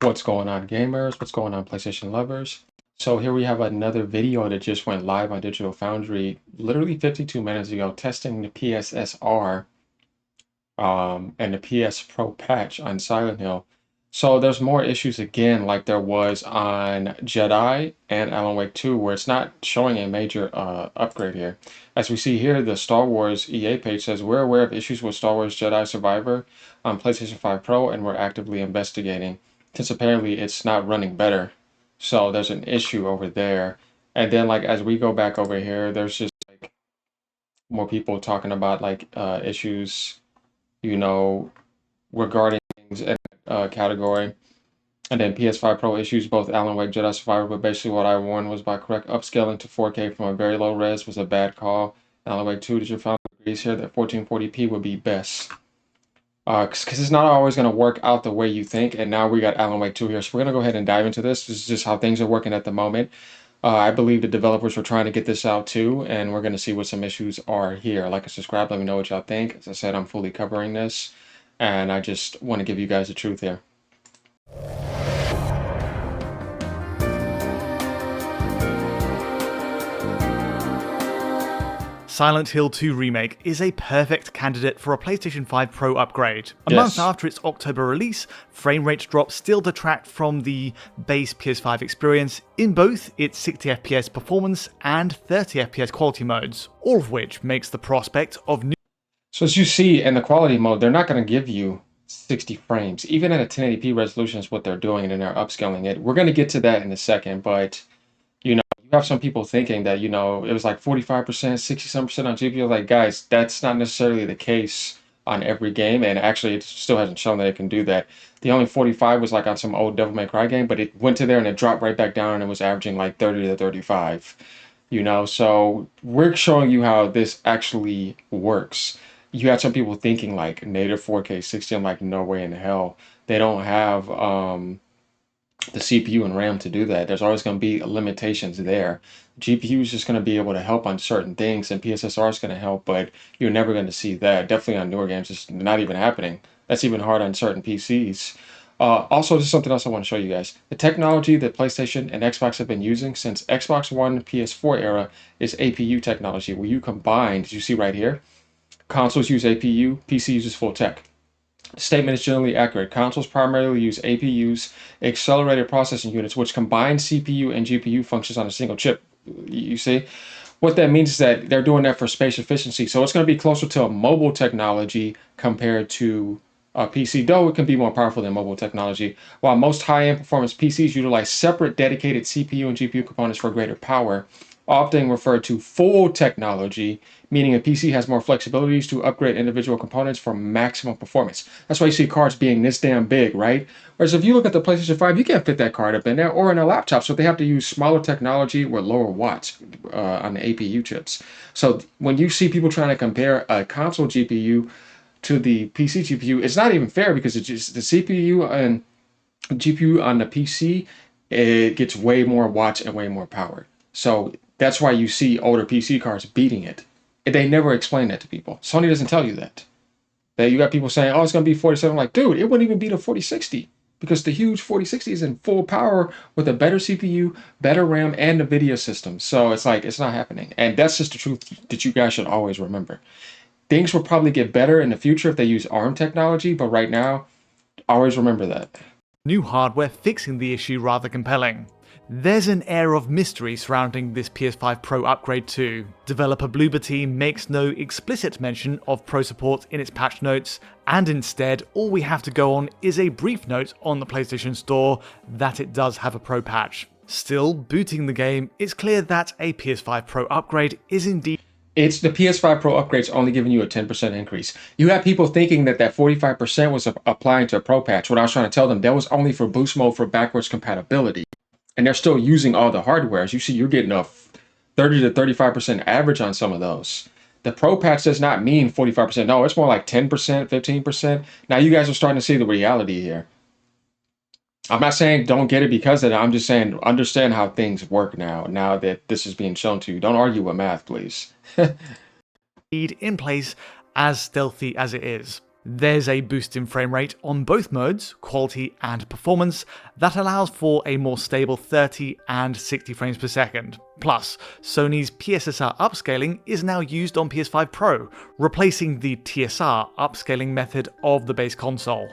What's going on, gamers? What's going on, PlayStation lovers? So here we have another video that just went live on Digital Foundry literally 52 minutes ago, testing the Pssr and the PS Pro patch on Silent Hill. So there's more issues again, like there was on Jedi and Alan Wake 2, where it's not showing a major upgrade here. As we see here, the Star Wars EA page says, we're aware of issues with Star Wars Jedi Survivor on PlayStation 5 Pro, and we're actively investigating, since apparently it's not running better. So there's an issue over there. And then like as we go back over here, there's just like more people talking about like issues, you know, regarding things in category. And then PS5 Pro issues, both Alan Wake Jedi Survivor, but basically what I warned was by correct upscaling to 4K from a very low res was a bad call. Alan Wake 2, Digital Foundry agrees here that 1440p would be best. Because it's not always going to work out the way you think, and now we got Alan Wake 2 here. So we're going to go ahead and dive into this. This is just how things are working at the moment. I believe the developers were trying to get this out too, and we're going to see what some issues are here. Like and subscribe, let me know what y'all think. As I said, I'm fully covering this, and I just want to give you guys the truth here. Silent Hill 2 Remake is a perfect candidate for a PlayStation 5 Pro upgrade. A month after its October release, frame rate drops still detract from the base PS5 experience in both its 60fps performance and 30fps quality modes, all of which makes the prospect of new... So as you see in the quality mode, they're not going to give you 60 frames. Even at a 1080p resolution is what they're doing, and they're upscaling it. We're going to get to that in a second, but you have some people thinking that, it was like 45%, 60-some% on GPU. Like, guys, that's not necessarily the case on every game, and actually it still hasn't shown that it can do that. The only 45 was like on some old Devil May Cry game, but it went to there and it dropped right back down and it was averaging like 30 to 35. So we're showing you how this actually works. You had some people thinking like native 4K 60. I'm like, no way in hell. They don't have the CPU and RAM to do that. There's always going to be limitations there. GPU is just going to be able to help on certain things, and PSSR is going to help, but you're never going to see that. Definitely on newer games, it's not even happening. That's even hard on certain PCs. Also, just something else I want to show you guys. The technology that PlayStation and Xbox have been using since Xbox One PS4 era is APU technology, where you combine, as you see right here, consoles use APU, PC uses full tech. The statement is generally accurate. Consoles primarily use APUs, accelerated processing units, which combine CPU and GPU functions on a single chip. You see? What that means is that they're doing that for space efficiency. So it's going to be closer to a mobile technology compared to a PC, though it can be more powerful than mobile technology. While most high-end performance PCs utilize separate dedicated CPU and GPU components for greater power, often referred to full technology, meaning a PC has more flexibilities to upgrade individual components for maximum performance. That's why you see cards being this damn big, right? Whereas if you look at the PlayStation 5, you can't fit that card up in there, or in a laptop, so they have to use smaller technology with lower watts on the APU chips. So when you see people trying to compare a console GPU to the PC GPU, it's not even fair, because it's just the CPU and GPU on the PC, it gets way more watts and way more power. So that's why you see older PC cards beating it. They never explain that to people. Sony doesn't tell you that. You got people saying, oh, it's going to be 47. I'm like, dude, it wouldn't even beat a 4060, because the huge 4060 is in full power with a better CPU, better RAM, and a video system. So it's like, it's not happening. And that's just the truth that you guys should always remember. Things will probably get better in the future if they use ARM technology, but right now, always remember that. New hardware fixing the issue rather compelling. There's an air of mystery surrounding this PS5 Pro upgrade too. Developer Bloober Team makes no explicit mention of Pro support in its patch notes, and instead all we have to go on is a brief note on the PlayStation Store that it does have a Pro patch. Still, booting the game, it's clear that a PS5 Pro upgrade is indeed... It's the PS5 Pro upgrade's only giving you a 10% increase. You have people thinking that 45% was applying to a Pro patch. What I was trying to tell them, that was only for boost mode for backwards compatibility. And they're still using all the hardware. As you see, you're getting a 30 to 35% average on some of those. The Pro patch does not mean 45%. No, it's more like 10%, 15%. Now you guys are starting to see the reality here. I'm not saying don't get it because of that. I'm just saying understand how things work now that this is being shown to you. Don't argue with math, please. in place as stealthy as it is. There's a boost in frame rate on both modes, quality and performance, that allows for a more stable 30 and 60 frames per second. Plus, Sony's PSSR upscaling is now used on PS5 Pro, replacing the TSR upscaling method of the base console.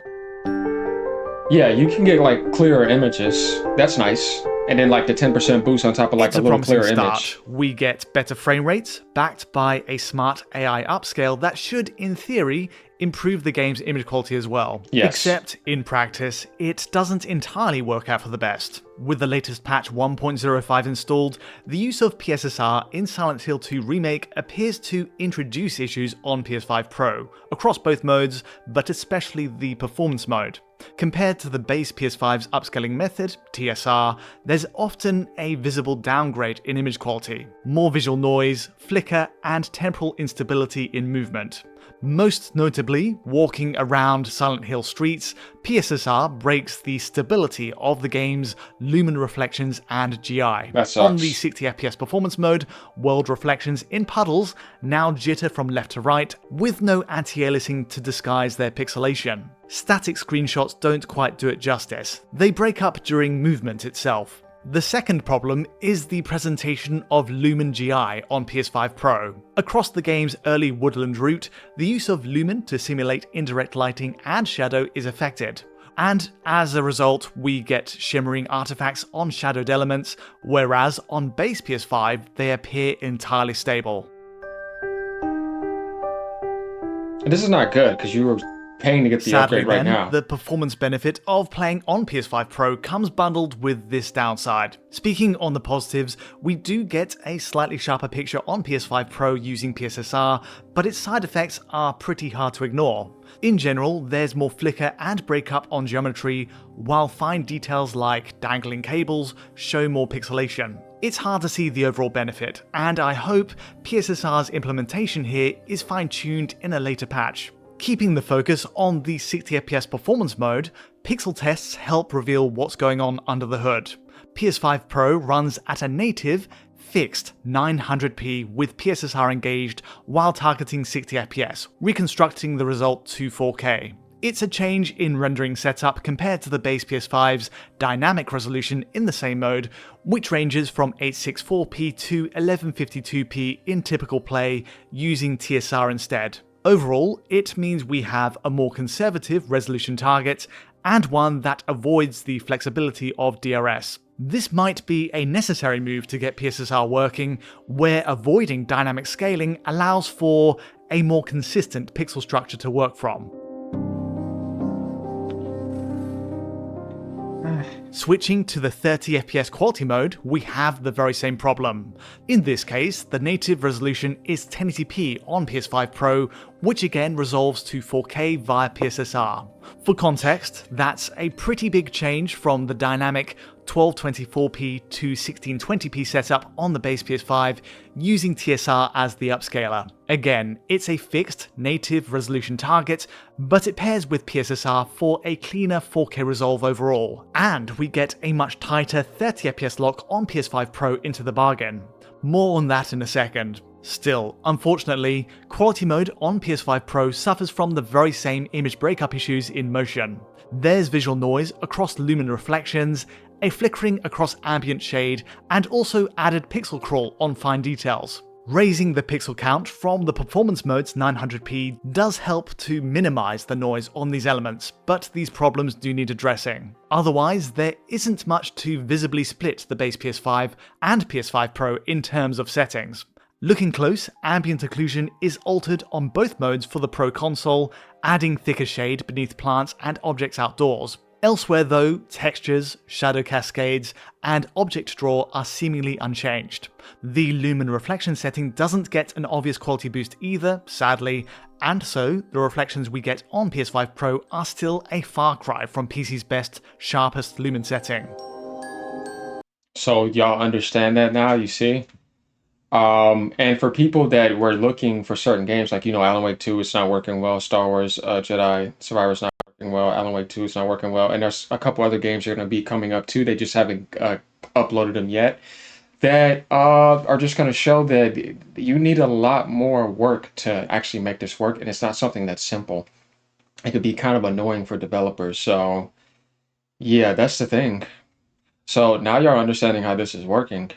Yeah, you can get like clearer images. That's nice. And then like the 10% boost on top of like It's a a little promising clearer start. image. We get better frame rates, backed by a smart AI upscale that should, in theory, improve the game's image quality as well. Yes. Except, in practice, it doesn't entirely work out for the best. With the latest patch 1.05 installed, the use of PSSR in Silent Hill 2 Remake appears to introduce issues on PS5 Pro, across both modes, but especially the performance mode. Compared to the base PS5's upscaling method, TSR, there's often a visible downgrade in image quality, more visual noise, flicker, and temporal instability in movement. Most notably, walking around Silent Hill streets, PSSR breaks the stability of the game's lumen reflections and GI. That sucks. On the 60 FPS performance mode, world reflections in puddles now jitter from left to right, with no anti-aliasing to disguise their pixelation. Static screenshots don't quite do it justice. They break up during movement itself. The second problem is the presentation of Lumen GI on PS5 Pro. Across the game's early woodland route, the use of Lumen to simulate indirect lighting and shadow is affected. And as a result, we get shimmering artifacts on shadowed elements, whereas on base PS5, they appear entirely stable. And this is not good because you were paying to get the Sadly upgrade right then, now. the performance benefit of playing on PS5 Pro comes bundled with this downside. Speaking on the positives, we do get a slightly sharper picture on PS5 Pro using PSSR, but its side effects are pretty hard to ignore. In general, there's more flicker and breakup on geometry, while fine details like dangling cables show more pixelation. It's hard to see the overall benefit, and I hope PSSR's implementation here is fine-tuned in a later patch. Keeping the focus on the 60 FPS performance mode, pixel tests help reveal what's going on under the hood. PS5 Pro runs at a native, fixed 900p with PSSR engaged while targeting 60 FPS, reconstructing the result to 4K. It's a change in rendering setup compared to the base PS5's dynamic resolution in the same mode, which ranges from 864p to 1152p in typical play using TSR instead. Overall, it means we have a more conservative resolution target and one that avoids the flexibility of DRS. This might be a necessary move to get PSSR working, where avoiding dynamic scaling allows for a more consistent pixel structure to work from. Switching to the 30 FPS quality mode, we have the very same problem. In this case, the native resolution is 1080p on PS5 Pro, which again resolves to 4K via PSSR. For context, that's a pretty big change from the dynamic 1224p to 1620p setup on the base PS5 using TSR as the upscaler. Again, it's a fixed native resolution target, but it pairs with PSSR for a cleaner 4K resolve overall, and we get a much tighter 30 FPS lock on PS5 Pro into the bargain. More on that in a second. Still, unfortunately, quality mode on PS5 Pro suffers from the very same image breakup issues in motion. There's visual noise across lumen reflections, a flickering across ambient shade, and also added pixel crawl on fine details. Raising the pixel count from the performance mode's 900p does help to minimize the noise on these elements, but these problems do need addressing. Otherwise, there isn't much to visibly split the base PS5 and PS5 Pro in terms of settings. Looking close, ambient occlusion is altered on both modes for the Pro console, adding thicker shade beneath plants and objects outdoors. Elsewhere though, textures, shadow cascades, and object draw are seemingly unchanged. The lumen reflection setting doesn't get an obvious quality boost either, sadly, and so the reflections we get on PS5 Pro are still a far cry from PC's best, sharpest lumen setting. So y'all understand that now, you see? And for people that were looking for certain games, like, Alan Wake 2 is not working well, Star Wars Jedi Survivor is not working well, Alan Wake 2 is not working well, and there's a couple other games that are going to be coming up too, they just haven't uploaded them yet, that are just going to show that you need a lot more work to actually make this work, and it's not something that's simple. it could be kind of annoying for developers. So yeah, that's the thing. So now you're understanding how this is working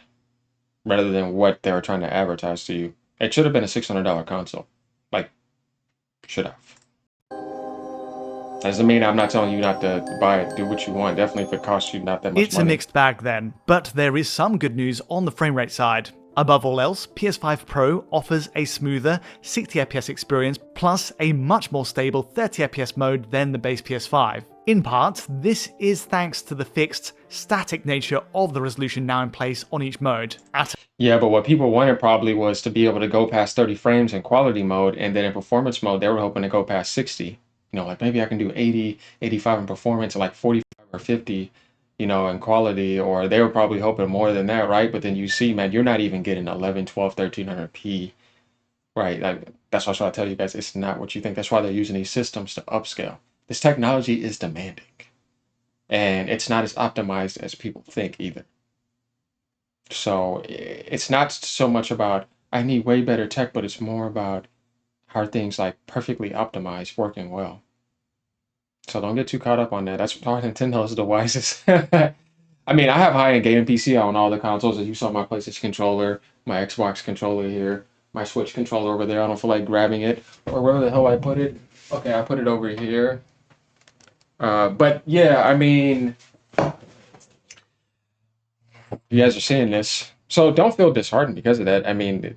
rather than what they were trying to advertise to you. It should have been a $600 console. Like, should have. Doesn't mean I'm not telling you not to buy it. Do what you want. Definitely if it costs you not that much It's a money. mixed bag then, but there is some good news on the frame rate side. Above all else, PS5 Pro offers a smoother 60fps experience plus a much more stable 30fps mode than the base PS5. In part, this is thanks to the fixed, static nature of the resolution now in place on each mode. Yeah, but what people wanted probably was to be able to go past 30 frames in quality mode, and then in performance mode, they were hoping to go past 60. Like maybe I can do 80, 85 in performance, and like 45 or 50, in quality, or they were probably hoping more than that, right? But then you see, man, you're not even getting 11, 12, 1300p, right? Like, that's why I tell you guys, it's not what you think. That's why they're using these systems to upscale. This technology is demanding, and it's not as optimized as people think either. So it's not so much about I need way better tech, but it's more about how are things like perfectly optimized, working well. So don't get too caught up on that. That's why Nintendo is the wisest. I mean, I have high-end gaming PC on all the consoles. As you saw my PlayStation controller, my Xbox controller here, my Switch controller over there. I don't feel like grabbing it. Or where the hell I put it? Okay, I put it over here. But yeah, I mean, you guys are seeing this. So don't feel disheartened because of that. I mean,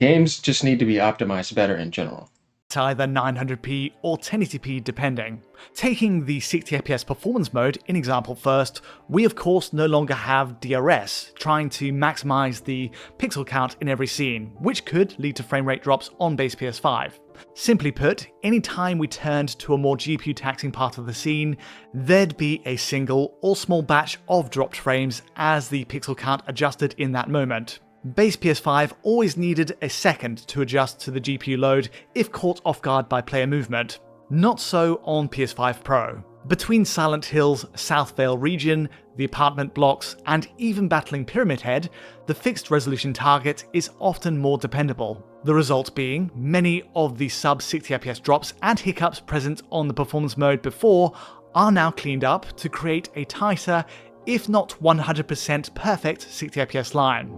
games just need to be optimized better in general. Either 900p or 1080p depending. Taking the 60fps performance mode in example first, we of course no longer have DRS, trying to maximize the pixel count in every scene, which could lead to frame rate drops on base PS5. Simply put, any time we turned to a more GPU taxing part of the scene, there'd be a single or small batch of dropped frames as the pixel count adjusted in that moment. Base PS5 always needed a second to adjust to the GPU load if caught off guard by player movement. Not so on PS5 Pro. Between Silent Hill's South Vale region, the apartment blocks, and even battling Pyramid Head, the fixed resolution target is often more dependable. The result being, many of the sub 60fps drops and hiccups present on the performance mode before are now cleaned up to create a tighter, if not 100% perfect 60fps line.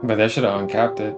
But they should have uncapped it.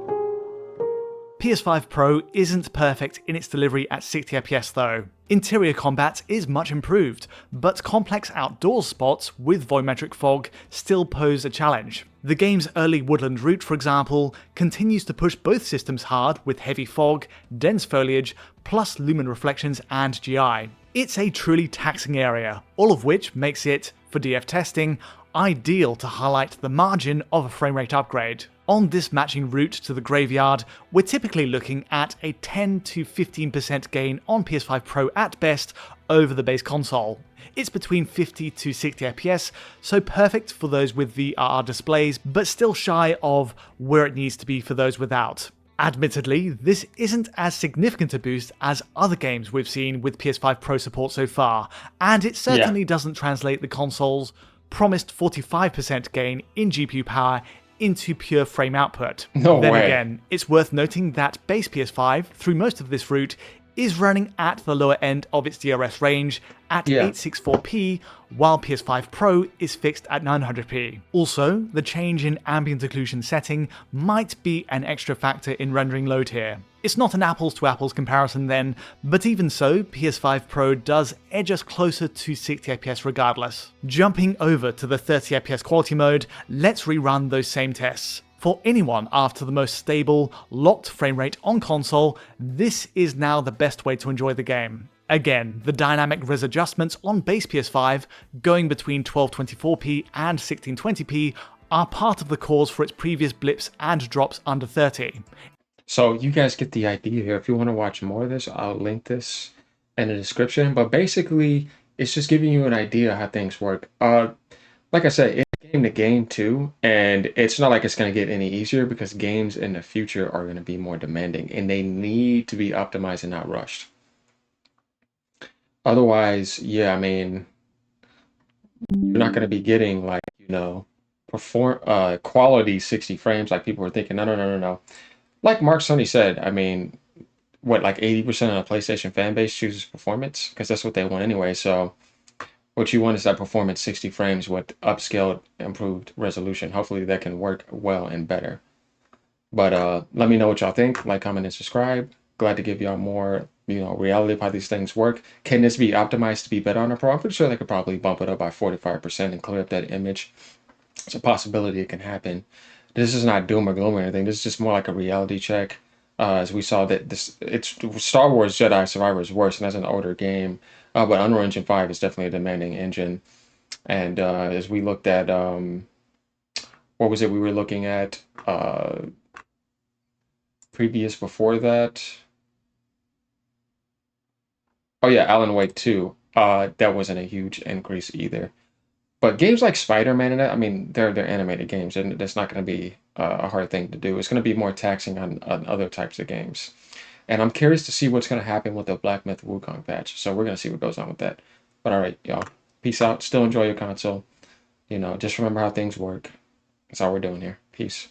PS5 Pro isn't perfect in its delivery at 60fps though. Interior combat is much improved, but complex outdoors spots with volumetric fog still pose a challenge. The game's early woodland route, for example, continues to push both systems hard with heavy fog, dense foliage, plus lumen reflections and GI. It's a truly taxing area, all of which makes it, for DF testing, ideal to highlight the margin of a frame rate upgrade. On this matching route to the graveyard, we're typically looking at a 10 to 15% gain on PS5 Pro at best over the base console. It's between 50 to 60 FPS, so perfect for those with VRR displays, but still shy of where it needs to be for those without. Admittedly, this isn't as significant a boost as other games we've seen with PS5 Pro support so far, and it certainly doesn't translate the console's promised 45% gain in GPU power into pure frame output. No Then way. again, it's worth noting that base PS5, through most of this route, is running at the lower end of its DRS range at 864p, while PS5 Pro is fixed at 900p. Also, the change in ambient occlusion setting might be an extra factor in rendering load here. It's not an apples to apples comparison then, but even so, PS5 Pro does edge us closer to 60fps regardless. Jumping over to the 30fps quality mode, let's rerun those same tests. For anyone after the most stable, locked frame rate on console, this is now the best way to enjoy the game. Again, the dynamic res adjustments on base PS5, going between 1224p and 1620p, are part of the cause for its previous blips and drops under 30. So you guys get the idea here. If you want to watch more of this, I'll link this in the description. But basically, it's just giving you an idea how things work. Like I said, it's game to game too, and it's not like it's going to get any easier because games in the future are going to be more demanding, and they need to be optimized and not rushed. Otherwise, yeah, I mean, you're not going to be getting like, quality 60 frames like people were thinking. No, no, no, no, no. Like Mark Sony said, I mean, what, like 80% of the PlayStation fan base chooses performance because that's what they want anyway. So what you want is that performance 60 frames with upscaled, improved resolution. Hopefully that can work well and better. But let me know what y'all think. Like, comment, and subscribe. Glad to give y'all more, reality of how these things work. Can this be optimized to be better on a Pro? I'm pretty sure they could probably bump it up by 45% and clear up that image. It's a possibility it can happen. This is not doom or gloom or anything. This is just more like a reality check. As we saw that it's Star Wars Jedi Survivor is worse, and that's an older game. But Unreal Engine 5 is definitely a demanding engine. And as we looked at, what was it we were looking at? Previous before that. Oh yeah, Alan Wake 2. That wasn't a huge increase either. But games like Spider-Man and that, I mean, they're animated games, and that's not going to be a hard thing to do. It's going to be more taxing on other types of games. And I'm curious to see what's going to happen with the Black Myth Wukong patch. So we're going to see what goes on with that. But all right, y'all. Peace out. Still enjoy your console. Just remember how things work. That's all we're doing here. Peace.